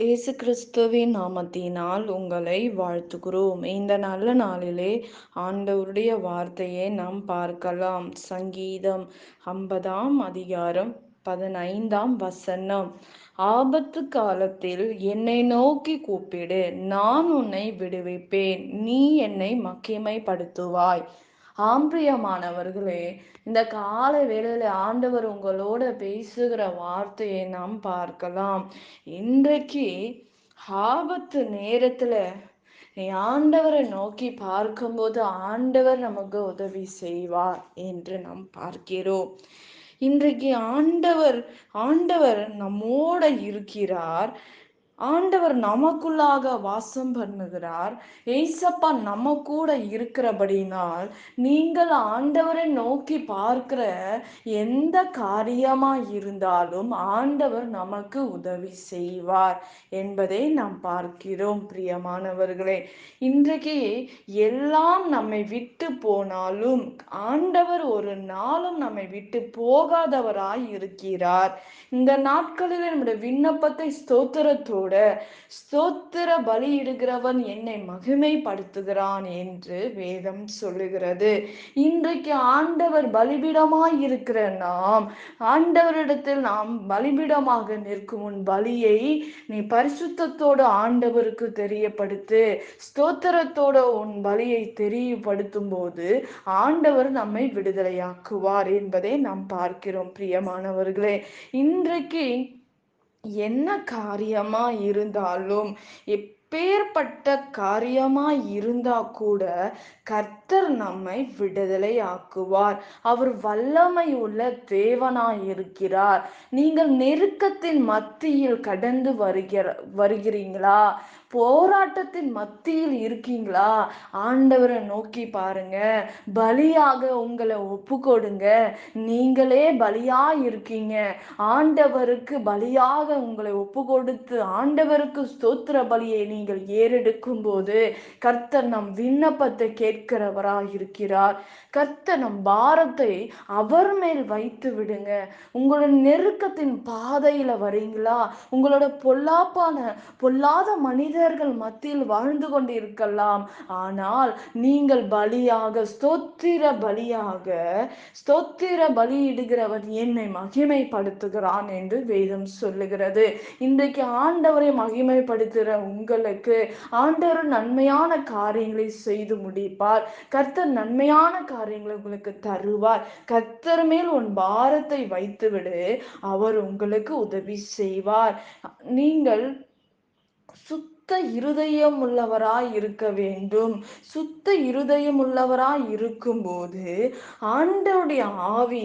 இயேசு கிறிஸ்துவின் நாமத்தினால் உங்களை வாழ்த்துகிறோம். இந்த நல்ல நாளிலே ஆண்டவருடைய வார்த்தையை நாம் பார்க்கலாம். சங்கீதம் 50ஆம் அதிகாரம் 15ஆம் வசனம். ஆபத்து காலத்தில் என்னை நோக்கி கூப்பிடு, நான் உன்னை விடுவிப்பேன், நீ என்னை மகிமைப்படுத்துவாய். பிரியமானவர்களே, இந்த கால வேளையில ஆண்டவர் உங்களோட பேசுகிற வார்த்தையை நாம் பார்க்கலாம். இன்றைக்கு ஆபத்து நேரத்துல நீ ஆண்டவரை நோக்கி பார்க்கும்போது ஆண்டவர் நமக்கு உதவி செய்வார் என்று நாம் பார்க்கிறோம். இன்றைக்கு ஆண்டவர் ஆண்டவர் நம்மோட இருக்கிறார். ஆண்டவர் நமக்குள்ளாக வாசம் பண்ணுகிறார். ஏசப்பா நம்ம கூட இருக்கிறபடினால் நீங்கள் ஆண்டவரை நோக்கி பார்க்கிற எந்த காரியமா இருந்தாலும் ஆண்டவர் நமக்கு உதவி செய்வார் என்பதை நாம் பார்க்கிறோம். பிரியமானவர்களே, இன்றைக்கு எல்லாம் நம்மை விட்டு போனாலும் ஆண்டவர் ஒரு நாளும் நம்மை விட்டு போகாதவராய் இருக்கிறார். இந்த நாட்களில் நம்முடைய விண்ணப்பத்தை ஸ்தோத்திர பலியிடுகிறவன் என்னை மகிமைப்படுத்துகிறான் என்று வேதம் சொல்லுகிறது. இன்றைக்கு ஆண்டவர் பலிபீடமாய் இருக்கிற நாம் ஆண்டவரிடத்தில் நாம் பலிபீடமாக நிற்கும் உன் பலியை நீ பரிசுத்தத்தோடு ஆண்டவருக்கு தெரியப்படுத்து. ஸ்தோத்திரத்தோட உன் பலியை தெரியப்படுத்தும் போது ஆண்டவர் நம்மை விடுதலையாக்குவார் என்பதை நாம் பார்க்கிறோம். பிரியமானவர்களே, இன்றைக்கு என்ன காரியமா இருந்தாலும், எப்பேற்பட்ட காரியமா இருந்தா கூட கர்த்தர் நம்மை விடுதலை ஆக்குவார். அவர் வல்லமை உள்ள தேவனாய் இருக்கிறார். நீங்கள் நெருக்கத்தின் மத்தியில் கடந்து வருகிறீங்களா? போராட்டத்தின் மத்தியில் இருக்கீங்களா? ஆண்டவரை நோக்கி பாருங்க. பலியாக உங்களை ஒப்பு கொடுங்க. நீங்களே பலியா இருக்கீங்க. ஆண்டவருக்கு பலியாக உங்களை ஒப்பு கொடுத்து ஆண்டவருக்கு ஸ்தோத்திர பலியை நீங்கள் ஏறெடுக்கும் போது கர்த்தர் நம் விண்ணப்பத்தை கேட்கிறவராய் இருக்கிறார். கர்த்தர் நம் பாரத்தை அவர் மேல் வைத்து விடுங்க. உங்களோட நெருக்கத்தின் பாதையில வரீங்களா? உங்களோட பொல்லாத மனிதர்கள் மத்தியில் வாழ்ந்து கொண்டு இருக்கலாம். ஆனால் நீங்கள் பலியாக ஸ்தோத்திர பலியிடுகிறவன் என்னை மகிமைப்படுத்துகிறான் என்று வேதம் சொல்லுகிறது. இன்றைக்கு ஆண்டவரை மகிமைப்படுத்துகிற உங்களுக்கு ஆண்டவர் நன்மையான காரியங்களை செய்து முடிப்பார். கர்த்தர் நன்மையான காரியங்களை உங்களுக்கு தருவார். கர்த்தர் மேல் உன் பாரத்தை வைத்துவிடு, அவர் உங்களுக்கு உதவி செய்வார். நீங்கள் சுத்த இருதயம் உள்ளவராய் இருக்க வேண்டும். சுத்த இருதயம் உள்ளவராய் இருக்கும்போது ஆண்டவருடைய ஆவி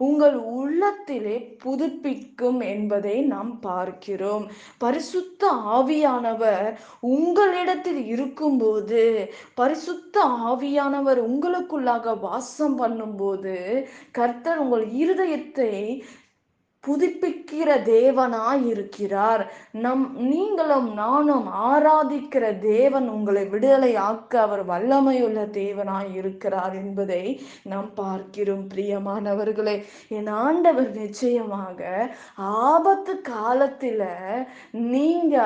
உங்கள் உள்ளத்திலே புதுப்பிக்கும் என்பதை நாம் பார்க்கிறோம். பரிசுத்த ஆவியானவர் உங்களிடத்தில் இருக்கும்போது, பரிசுத்த ஆவியானவர் உங்களுக்குள்ளாக வாசம் பண்ணும்போது கர்த்தர் உங்கள் இருதயத்தை புதுப்பிக்கிற தேவனாய் இருக்கிறார். நீங்களும் நானும் ஆராதிக்கிற தேவன் உங்களை விடுதலை ஆக்க அவர் வல்லமையுள்ள தேவனாய் இருக்கிறார் என்பதை நாம் பார்க்கிறோம். பிரியமானவர்களே, என் ஆண்டவர் நிச்சயமாக ஆபத்து காலத்துல நீங்க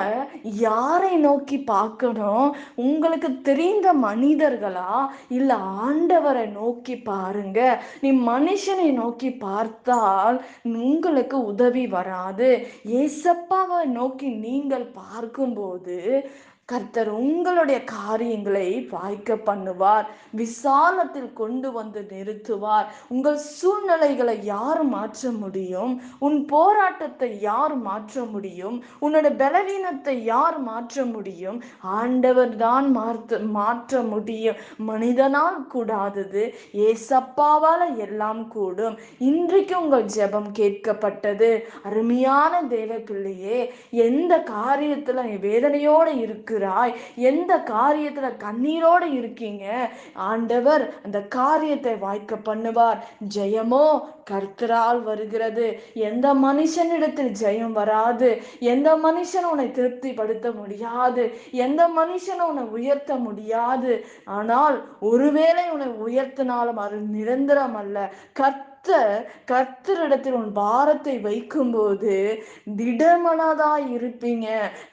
யாரை நோக்கி பார்க்கணும்? உங்களுக்கு தெரிந்த மனிதர்களா? இல்ல ஆண்டவரை நோக்கி பாருங்க. நீ மனுஷனை நோக்கி பார்த்தால் உங்களுக்கு உதவி வராது. ஏசப்பாவை நோக்கி நீங்கள் பார்க்கும்போது கர்த்தர் உங்களுடைய காரியங்களை வாய்க்க பண்ணுவார். விசாலத்தில் கொண்டு வந்து நிறுத்துவார். உங்கள் சூழ்நிலைகளை யார் மாற்ற முடியும்? உன் போராட்டத்தை யார் மாற்ற முடியும்? உன்னோட பலவீனத்தை யார் மாற்ற முடியும்? ஆண்டவர் தான் மாற்ற முடியும். மனிதனால் கூடாதது ஏசப்பாவால எல்லாம் கூடும். இன்றைக்கு உங்கள் ஜெபம் கேட்கப்பட்டது. அருமையான தேவ பிள்ளையே, எந்த காரியத்துல நீ வேதனையோட இருக்கிறாய், எந்த காரியத்துல கண்ணீரோட இருக்கீங்க, ஆண்டவர் அந்த காரியத்தை வாய்க்க பண்ணுவார். ஜெயமோ கர்த்தரால் வருகிறது. எந்த மனுஷனிடத்தில் ஜெயம் வராது. எந்த மனுஷன் உன்னை திருப்திப்படுத்த முடியாது. எந்த மனுஷன் உன்னை உயர்த்த முடியாது. ஆனால் ஒருவேளை உன்னை உயர்த்தினாலும் அது நிரந்தரம் அல்ல. கர்த்தரிடத்தில் உன் பாரத்தை வைக்கும்போது திடமனதாய் இருப்பீங்க.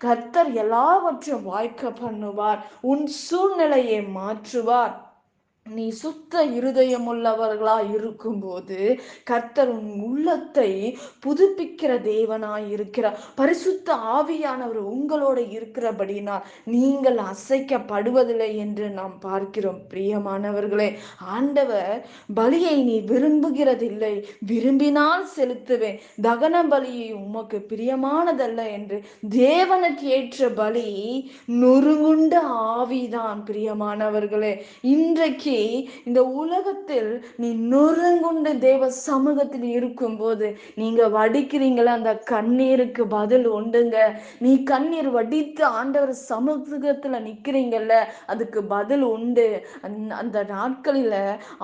கர்த்தர் எல்லாவற்றையும் வாய்க்க பண்ணுவார். உன் சூழ்நிலையை மாற்றுவார். நீ சுத்த இருதயம் உள்ளவர்களா இருக்கும்போது கர்த்தர் உன் உள்ளத்தை புதுப்பிக்கிற தேவனாய் இருக்கிறார். பரிசுத்த ஆவியானவர் உங்களோட இருக்கிறபடினால் நீங்கள் அசைக்கப்படுவதில்லை என்று நாம் பார்க்கிறோம். பிரியமானவர்களே, ஆண்டவர் பலியை நீ விரும்புகிறதில்லை, விரும்பினால் செலுத்துவேன், தகன பலியை உமக்கு பிரியமானதல்ல என்று. தேவனுக்கு ஏற்ற பலி நொறுங்குண்ட ஆவிதான். பிரியமானவர்களே, இன்றைக்கு இந்த உலகத்தில் நீ நொறுங்குண்டு தேவ சமூகத்தில் இருக்கும்போது நீங்க வடிக்கிறீங்களா, அந்த கண்ணீருக்கு பதில் உண்டுங்க. நீ கண்ணீர் வடித்து ஆண்டவர் சமூகத்துல நிக்கிறீங்கல்ல, அதுக்கு பதில் உண்டு. அந்த நாட்களில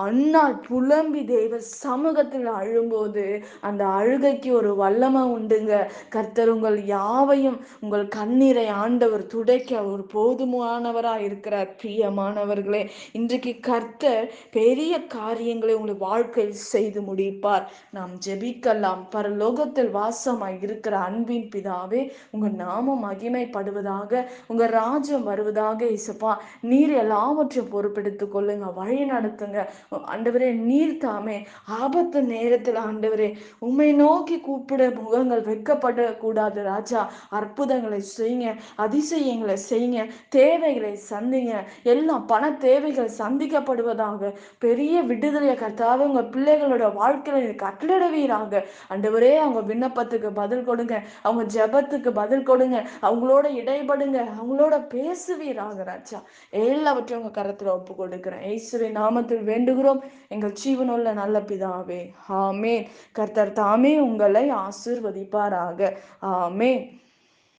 அண்ணால் புலம்பி தேவ சமூகத்தில் அழும்போது அந்த அழுகைக்கு ஒரு வல்லமை உண்டுங்க. கர்த்தர் உங்கள் யாவையும், உங்கள் கண்ணீரை ஆண்டவர் துடைக்க ஒரு போதுமானவரா இருக்கிறார். பிரியமானவர்களே, இன்றைக்கு கர்த்தர் பெரிய காரியங்களை உங்கள் வாழ்க்கையில் செய்து முடிப்பார். நாம் ஜெபிக்கலாம். பரலோகத்தில் வாசமாய் இருக்கிற அன்பின் பிதாவே, உங்க நாமம் மகிமைப்படுவதாக, உங்க ராஜ்யம் வருவதாக. இசப்பா, நீர் எல்லாவற்றையும் பொறுப்பெடுத்துக் கொள்ளுங்க, வழி நடத்துங்க. ஆண்டவரே, நீர் தாமே ஆபத்து நேரத்தில் ஆண்டவரே உம்மை நோக்கி கூப்பிட முகங்கள் வெட்கப்படக்கூடாது ராஜா. அற்புதங்களை செய்யுங்க, அதிசயங்களை செய்யுங்க, தேவைகளை சந்திங்க. எல்லாம் பண தேவைகள் சந்திக்கப்படுவதாக. பெரிய விடுதலை கர்த்தாவே உங்க பிள்ளைகளோட வாழ்க்கையில கட்டளிடுவீராக. ஆண்டவரே, அவங்க விண்ணப்பத்துக்கு பதில் கொடுங்க, அவங்க ஜெபத்துக்கு பதில் கொடுங்க, அவங்களோட இடைபடுங்க, அவங்களோட பேசுவீராக ராஜா. எல்லாவற்றையும் உங்க கரத்துல ஒப்பு கொடுக்கிறேன். இயேசுவின் நாமத்தில் வேண்டுகிறோம் எங்கள் ஜீவனுள்ள நல்ல பிதாவே, ஆமென். கர்த்தர் தாமே உங்களை ஆசீர்வதிப்பாராக. ஆமென்.